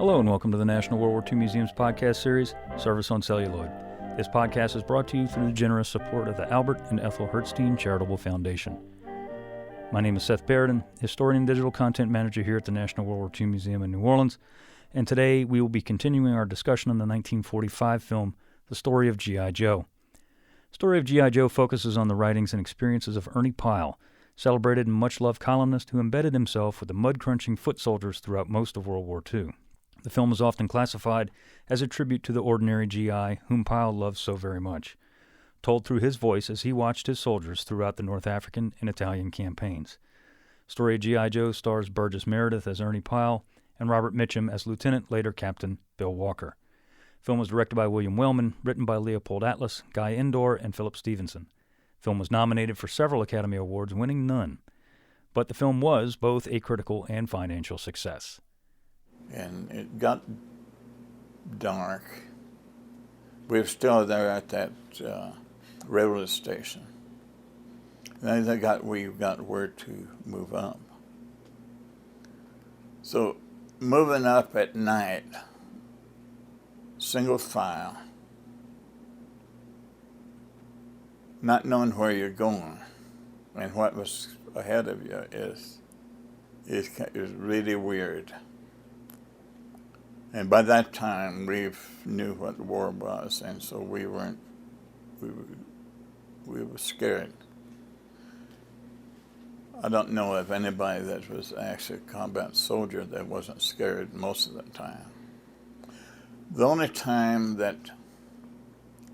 Hello and welcome to the National World War II Museum's podcast series, Service on Celluloid. This podcast is brought to you through the generous support of the Albert and Ethel Hertzstein Charitable Foundation. My name is Seth Barrett, historian and digital content manager here at the National World War II Museum in New Orleans, and today we will be continuing our discussion on the 1945 film, The Story of G.I. Joe. Story of G.I. Joe focuses on the writings and experiences of Ernie Pyle, celebrated and much-loved columnist who embedded himself with the mud-crunching foot soldiers throughout most of World War II. The film is often classified as a tribute to the ordinary G.I. whom Pyle loved so very much, told through his voice as he watched his soldiers throughout the North African and Italian campaigns. Story of G.I. Joe stars Burgess Meredith as Ernie Pyle and Robert Mitchum as Lieutenant, later Captain, Bill Walker. The film was directed by William Wellman, written by Leopold Atlas, Guy Endore, and Philip Stevenson. The film was nominated for several Academy Awards, winning none. But the film was both a critical and financial success. And it got dark. We were still there at that railroad station. And then we got word to move up. So moving up at night, single file, not knowing where you're going and what was ahead of you is really weird. And by that time, we knew what the war was, and so we were scared. I don't know of anybody that was actually a combat soldier that wasn't scared most of the time. The only time that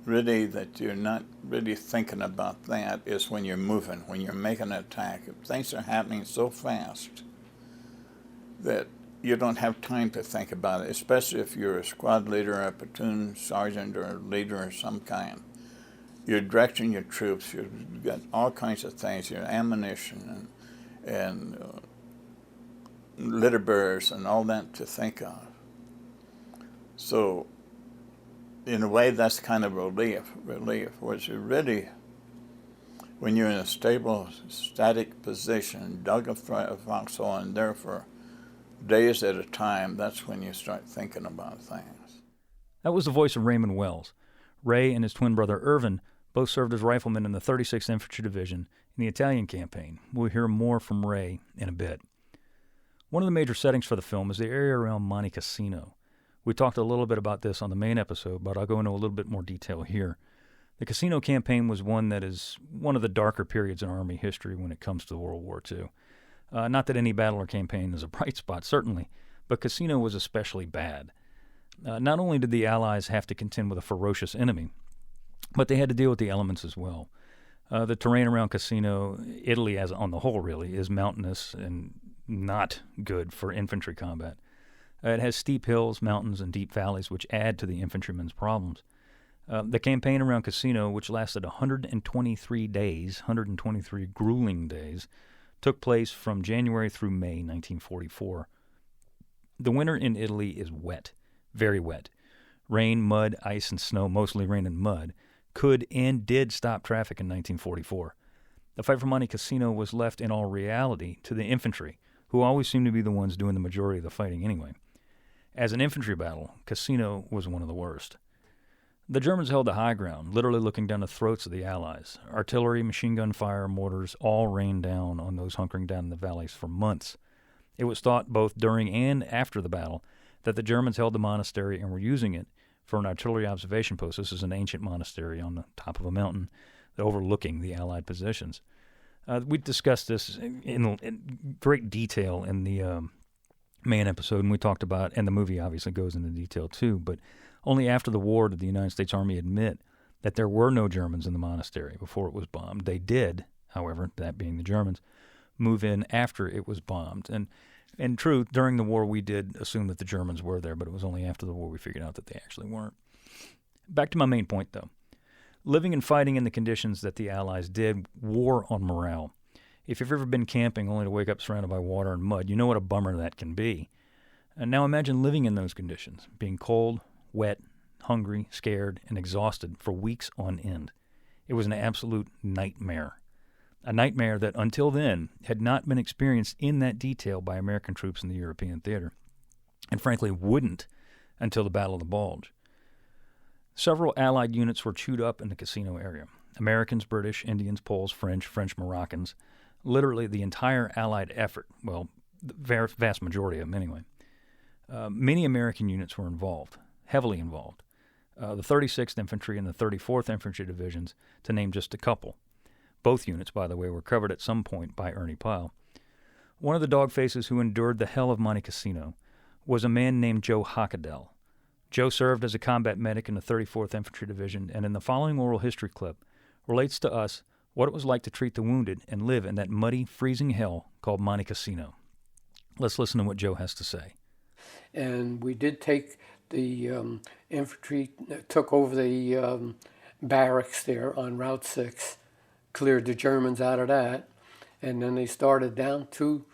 you're not really thinking about that is when you're moving, when you're making an attack. Things are happening so fast that you don't have time to think about it, especially if you're a squad leader, a platoon sergeant, or a leader of some kind. You're directing your troops. You've got all kinds of things, your ammunition and litter bearers and all that to think of. So, in a way, that's kind of relief, which is really, when you're in a stable, static position, dug a foxhole and there for days at a time, that's when you start thinking about things. That was the voice of Raymond Wells. Ray and his twin brother Irvin both served as riflemen in the 36th Infantry Division in the Italian campaign. We'll hear more from Ray in a bit. One of the major settings for the film is the area around Monte Cassino. We talked a little bit about this on the main episode, but I'll go into a little bit more detail here. The Cassino campaign was one that is one of the darker periods in Army history when it comes to World War II. Not that any battle or campaign is a bright spot, certainly, but Cassino was especially bad. Not only did the Allies have to contend with a ferocious enemy, but they had to deal with the elements as well. The terrain around Cassino, Italy as on the whole really, is mountainous and not good for infantry combat. It has steep hills, mountains, and deep valleys, which add to the infantrymen's problems. The campaign around Cassino, which lasted 123 days, 123 grueling days, took place from January through May 1944. The winter in Italy is wet, very wet. Rain, mud, ice, and snow, mostly rain and mud, could and did stop traffic in 1944. The fight for Monte Cassino was left in all reality to the infantry, who always seemed to be the ones doing the majority of the fighting anyway. As an infantry battle, Cassino was one of the worst. The Germans held the high ground, literally looking down the throats of the Allies. Artillery, machine gun fire, mortars all rained down on those hunkering down in the valleys for months. It was thought both during and after the battle that the Germans held the monastery and were using it for an artillery observation post. This is an ancient monastery on the top of a mountain overlooking the Allied positions. We discussed this in great detail in the main episode, and we talked about, and the movie obviously goes into detail too, but only after the war did the United States Army admit that there were no Germans in the monastery before it was bombed. They did, however, that being the Germans, move in after it was bombed. And in truth, during the war, we did assume that the Germans were there, but it was only after the war we figured out that they actually weren't. Back to my main point, though. Living and fighting in the conditions that the Allies did wore on morale. If you've ever been camping only to wake up surrounded by water and mud, you know what a bummer that can be. And now imagine living in those conditions, being cold, wet, hungry, scared, and exhausted for weeks on end. It was an absolute nightmare. A nightmare that, until then, had not been experienced in that detail by American troops in the European theater. and frankly wouldn't until the Battle of the Bulge. Several Allied units were chewed up in the Cassino area. Americans, British, Indians, Poles, French Moroccans, literally the entire Allied effort, well, the vast majority of them anyway. Many American units were involved, heavily involved. The 36th Infantry and the 34th Infantry Divisions, to name just a couple. Both units, by the way, were covered at some point by Ernie Pyle. One of the dogfaces who endured the hell of Monte Cassino was a man named Joe Hochadel. Joe served as a combat medic in the 34th Infantry Division, and in the following oral history clip, relates to us what it was like to treat the wounded and live in that muddy, freezing hell called Monte Cassino. Let's listen to what Joe has to say. And we did take the infantry, took over the barracks there on Route 6, cleared the Germans out of that, and then they started down to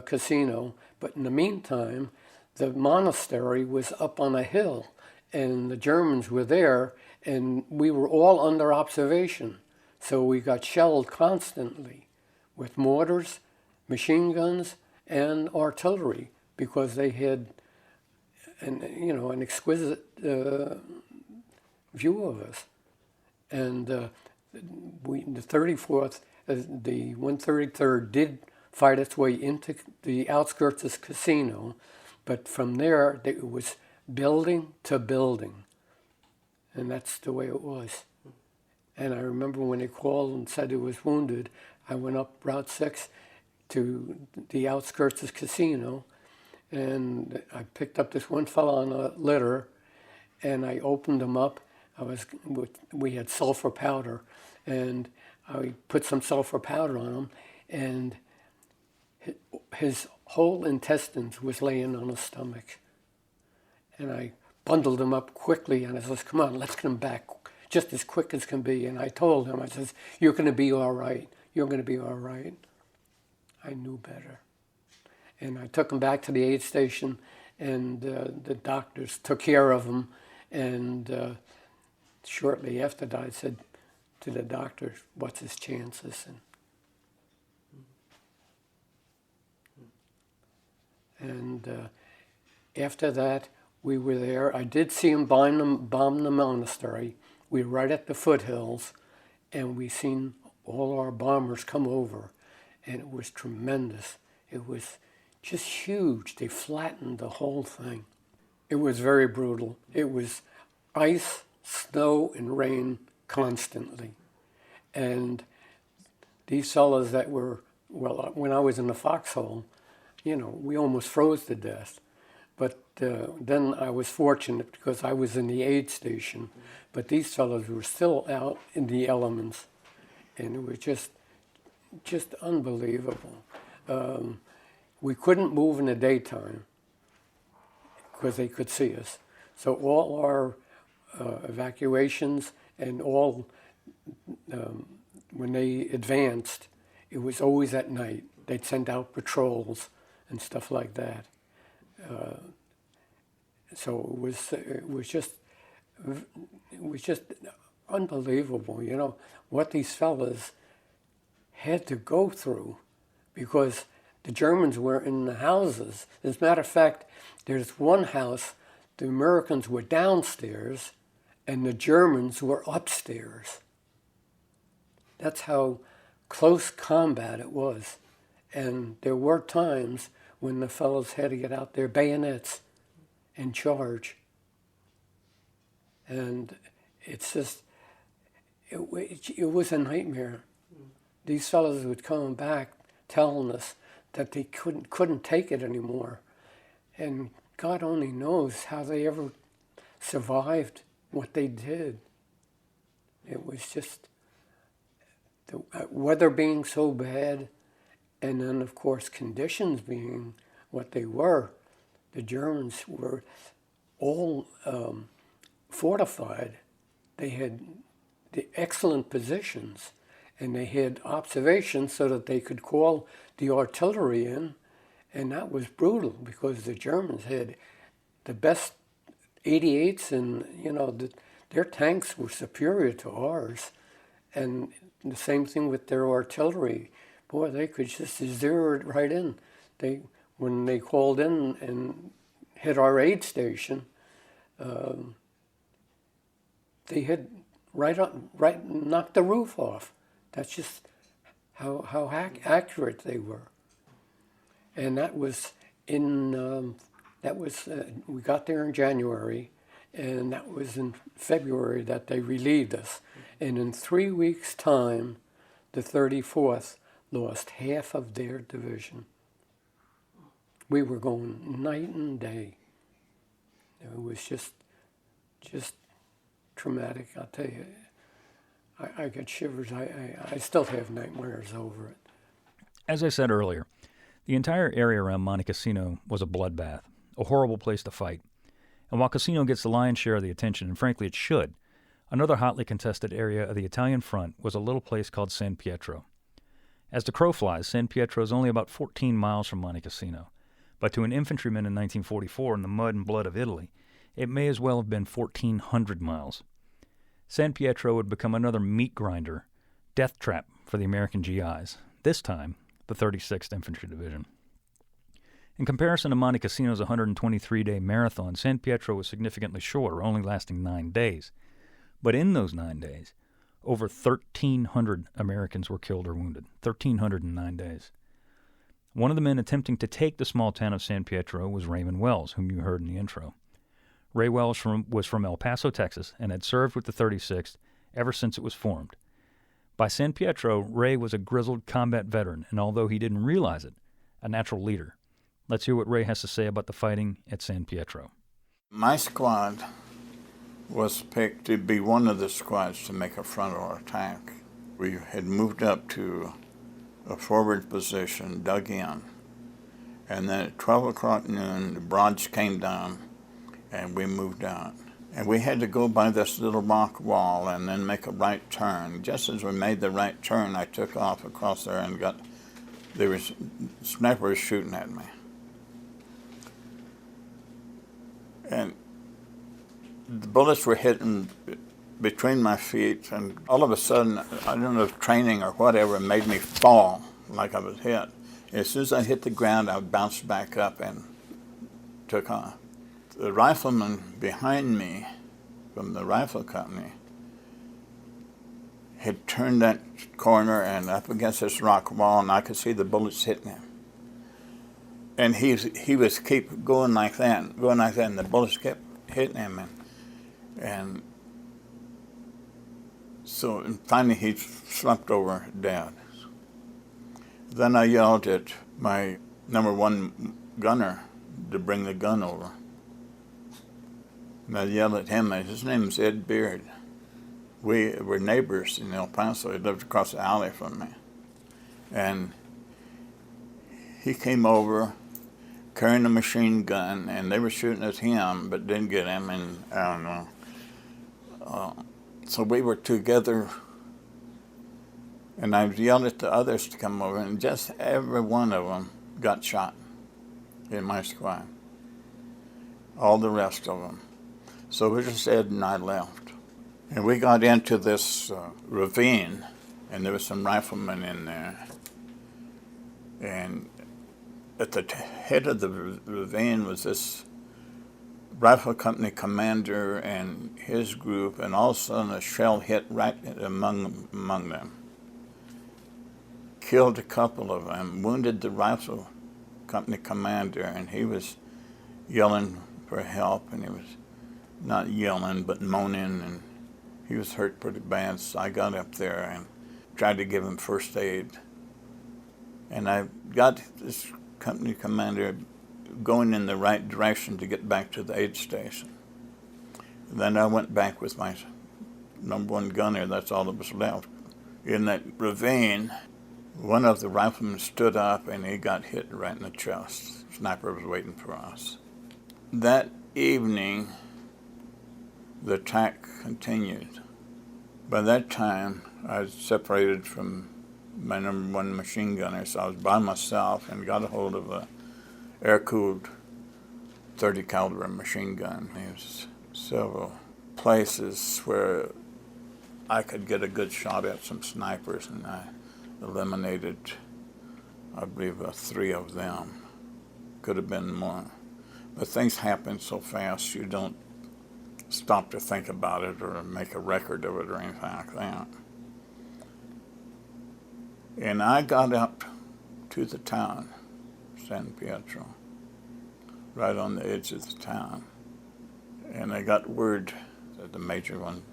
Cassino. But in the meantime, the monastery was up on a hill, and the Germans were there, and we were all under observation. So we got shelled constantly with mortars, machine guns, and artillery, because they had an exquisite view of us. And the 34th, the 133rd did fight its way into the outskirts of Cassino, but from there it was building to building, and that's the way it was. And I remember when they called and said it was wounded, I went up Route 6 to the outskirts of Cassino, and I picked up this one fellow on a litter, and I opened him up. We had sulfur powder, and I put some sulfur powder on him, and his whole intestines was laying on his stomach. And I bundled him up quickly, and I says, come on, let's get him back just as quick as can be. And I told him, I says, you're going to be all right. You're going to be all right. I knew better. And I took him back to the aid station, and the doctors took care of him. And shortly after that, I said to the doctor, what's his chances? And after that, we were there. I did see him bomb the monastery. We were right at the foothills, and we seen all our bombers come over, and it was tremendous. It was just huge. They flattened the whole thing. It was very brutal. It was ice, snow, and rain constantly. And these fellas that were, well, when I was in the foxhole, we almost froze to death. But then I was fortunate because I was in the aid station. But these fellows were still out in the elements. And it was just unbelievable. We couldn't move in the daytime because they could see us. So all our evacuations and all, when they advanced, it was always at night. They'd send out patrols and stuff like that. So it was just unbelievable, what these fellas had to go through, because the Germans were in the houses. As a matter of fact, there's one house, the Americans were downstairs and the Germans were upstairs. That's how close combat it was. And there were times when the fellows had to get out their bayonets and charge. And it's just, it was a nightmare. These fellows would come back telling us that they couldn't take it anymore. And God only knows how they ever survived what they did. It was just the weather being so bad, and then, of course, conditions being what they were. The Germans were all fortified. They had the excellent positions, and they had observations so that they could call the artillery in, and that was brutal because the Germans had the best 88s, and their tanks were superior to ours, and the same thing with their artillery. Boy, they could just zero it right in. When they called in and hit our aid station, they had right knocked the roof off. That's just how accurate they were. And that was we got there in January, and that was in February that they relieved us. And in 3 weeks' time, the 34th lost half of their division. We were going night and day. It was just traumatic, I'll tell you. I get shivers. I still have nightmares over it. As I said earlier, the entire area around Monte Cassino was a bloodbath, a horrible place to fight. And while Cassino gets the lion's share of the attention, and frankly it should, another hotly contested area of the Italian front was a little place called San Pietro. As the crow flies, San Pietro is only about 14 miles from Monte Cassino, but to an infantryman in 1944 in the mud and blood of Italy, it may as well have been 1,400 miles. San Pietro would become another meat grinder, death trap for the American GIs, this time the 36th Infantry Division. In comparison to Monte Cassino's 123-day marathon, San Pietro was significantly shorter, only lasting 9 days. But in those 9 days, over 1,300 Americans were killed or wounded. 1,300 in 9 days. One of the men attempting to take the small town of San Pietro was Raymond Wells, whom you heard in the intro. Ray Wells was from El Paso, Texas, and had served with the 36th ever since it was formed. By San Pietro, Ray was a grizzled combat veteran, and although he didn't realize it, a natural leader. Let's hear what Ray has to say about the fighting at San Pietro. My squad was picked to be one of the squads to make a frontal attack. We had moved up to a forward position, dug in, and then at 12 o'clock noon, the barrage came down, and we moved out. And we had to go by this little rock wall and then make a right turn. Just as we made the right turn, I took off across there and there was snipers shooting at me. And the bullets were hitting between my feet, and all of a sudden, I don't know if training or whatever made me fall like I was hit. As soon as I hit the ground, I bounced back up and took off. The rifleman behind me from the rifle company had turned that corner and up against this rock wall, and I could see the bullets hitting him. And he was keep going like that, and the bullets kept hitting him. And so finally he slumped over dead. Then I yelled at my number one gunner to bring the gun over. And I yelled at him, and his name is Ed Beard. We were neighbors in El Paso. He lived across the alley from me. And he came over carrying a machine gun, and they were shooting at him, but didn't get him, and I don't know. So we were together, and I yelled at the others to come over, and just every one of them got shot in my squad. All the rest of them. So it was just Ed and I left. And we got into this ravine, and there was some riflemen in there. And at the head of the ravine was this rifle company commander and his group, and all of a sudden a shell hit right among them. Killed a couple of them, wounded the rifle company commander, and he was yelling for help, and he was not yelling, but moaning, and he was hurt pretty bad. So I got up there and tried to give him first aid. And I got this company commander going in the right direction to get back to the aid station. Then I went back with my number one gunner, that's all that was left. In that ravine, one of the riflemen stood up and he got hit right in the chest. The sniper was waiting for us. That evening, the attack continued. By that time, I was separated from my number one machine gunner, so I was by myself and got a hold of a air-cooled 30 caliber machine gun. There was several places where I could get a good shot at some snipers, and I eliminated, I believe, 3 of them. Could have been more. But things happen so fast you don't stop to think about it or make a record of it or anything like that. And I got up to the town, San Pietro, right on the edge of the town. And I got word that the major one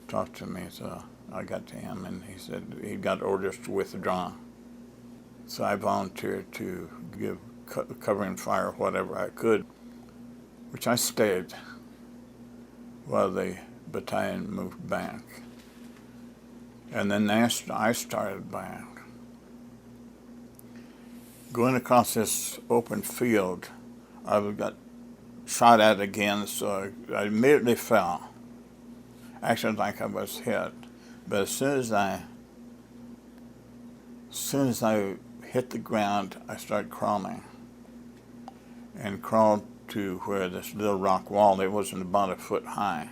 talked to me, so I got to him, and he said he got orders to withdraw. So I volunteered to give covering fire whatever I could, which I stayed while the battalion moved back. And then I started back. Going across this open field, I got shot at again, so I immediately fell. Actually, like I was hit. But as soon as I hit the ground, I started crawling. And crawled to where this little rock wall, it wasn't about a foot high.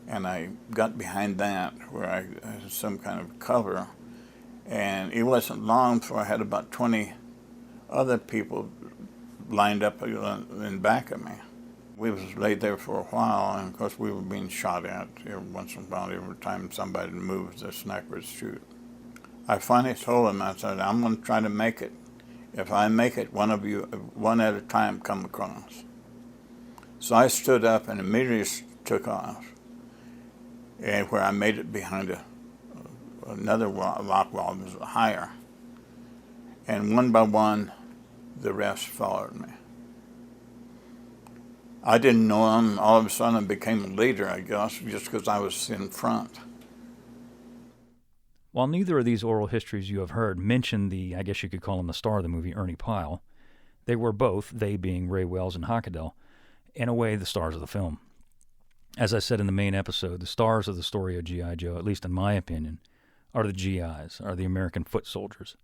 And I got behind that where I had some kind of cover. And it wasn't long before I had about 20 other people lined up in back of me. We was laid there for a while, and of course we were being shot at every once in a while. Every time somebody moved, the sniper would shoot. I finally told him, I said, I'm going to try to make it. If I make it, one of you, one at a time, come across. So I stood up and immediately took off, and where I made it behind another rock wall that was higher. And one by one, the rest followed me. I didn't know him. All of a sudden, I became a leader, I guess, just because I was in front. While neither of these oral histories you have heard mention the, I guess you could call him the star of the movie, Ernie Pyle, they were both, they being Ray Wells and Hochadel, in a way the stars of the film. As I said in the main episode, the stars of the story of G.I. Joe, at least in my opinion, are the GIs, are the American foot soldiers.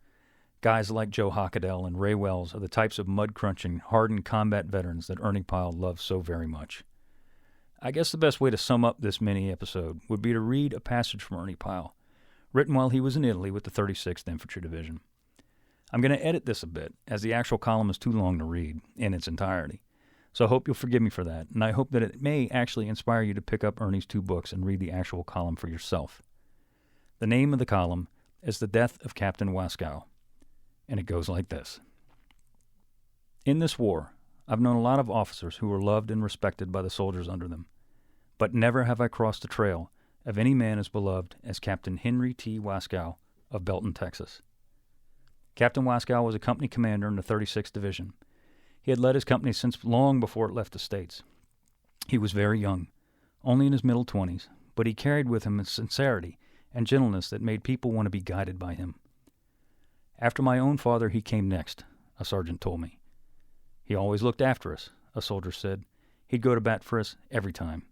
Guys like Joe Hochadel and Ray Wells are the types of mud-crunching, hardened combat veterans that Ernie Pyle loves so very much. I guess the best way to sum up this mini-episode would be to read a passage from Ernie Pyle, written while he was in Italy with the 36th Infantry Division. I'm going to edit this a bit, as the actual column is too long to read in its entirety. So I hope you'll forgive me for that, and I hope that it may actually inspire you to pick up Ernie's 2 books and read the actual column for yourself. The name of the column is The Death of Captain Wascow, and it goes like this. In this war, I've known a lot of officers who were loved and respected by the soldiers under them, but never have I crossed a trail of any man as beloved as Captain Henry T. Wascow of Belton, Texas. Captain Wascow was a company commander in the 36th Division. He had led his company since long before it left the States. He was very young, only in his middle 20s, but he carried with him a sincerity and gentleness that made people want to be guided by him. After my own father, he came next, a sergeant told me. He always looked after us, a soldier said. He'd go to bat for us every time.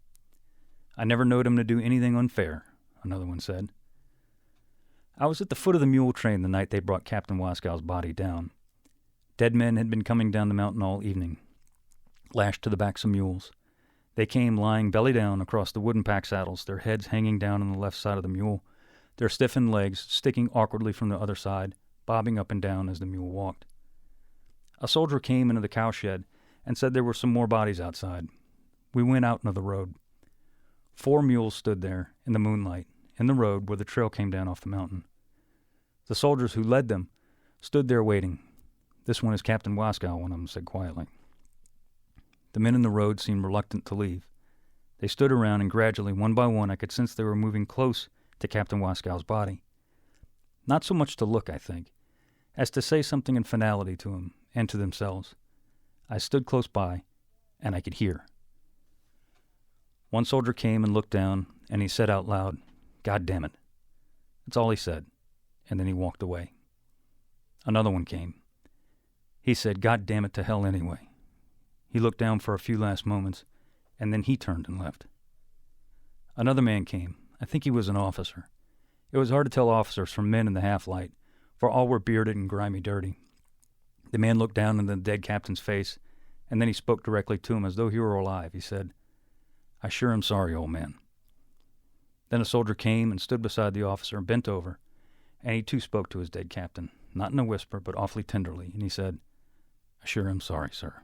I never knowed him to do anything unfair, another one said. I was at the foot of the mule train the night they brought Captain Wascow's body down. Dead men had been coming down the mountain all evening, lashed to the backs of mules. They came lying belly down across the wooden pack saddles, their heads hanging down on the left side of the mule, their stiffened legs sticking awkwardly from the other side, bobbing up and down as the mule walked. A soldier came into the cowshed and said there were some more bodies outside. We went out into the road. 4 mules stood there in the moonlight, in the road where the trail came down off the mountain. The soldiers who led them stood there waiting. This one is Captain Wascow, one of them said quietly. The men in the road seemed reluctant to leave. They stood around, and gradually, one by one, I could sense they were moving close to Captain Wascow's body. Not so much to look, I think, as to say something in finality to him and to themselves. I stood close by, and I could hear. One soldier came and looked down, and he said out loud, "God damn it." That's all he said, and then he walked away. Another one came. He said, "God damn it to hell anyway." He looked down for a few last moments, and then he turned and left. Another man came. I think he was an officer. It was hard to tell officers from men in the half-light, for all were bearded and grimy dirty. The man looked down into the dead captain's face, and then he spoke directly to him as though he were alive. He said, "I sure am sorry, old man." Then a soldier came and stood beside the officer and bent over, and he too spoke to his dead captain, not in a whisper, but awfully tenderly, and he said, "I sure am sorry, sir."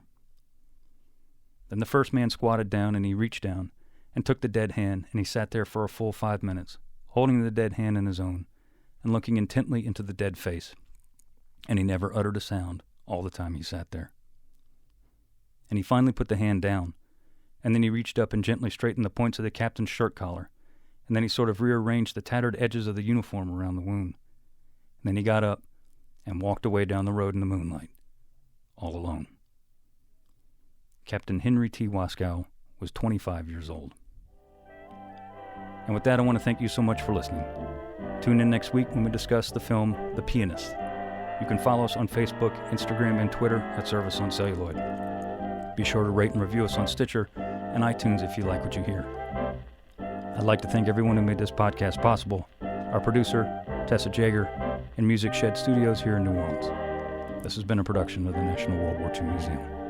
Then the first man squatted down, and he reached down and took the dead hand, and he sat there for a full 5 minutes, holding the dead hand in his own and looking intently into the dead face. And he never uttered a sound all the time he sat there. And he finally put the hand down, and then he reached up and gently straightened the points of the captain's shirt collar, and then he sort of rearranged the tattered edges of the uniform around the wound. And then he got up and walked away down the road in the moonlight, all alone. Captain Henry T. Waskow was 25 years old. And with that, I want to thank you so much for listening. Tune in next week when we discuss the film The Pianist. You can follow us on Facebook, Instagram, and Twitter at Service on Celluloid. Be sure to rate and review us on Stitcher and iTunes if you like what you hear. I'd like to thank everyone who made this podcast possible, our producer, Tessa Jager, and Music Shed Studios here in New Orleans. This has been a production of the National World War II Museum.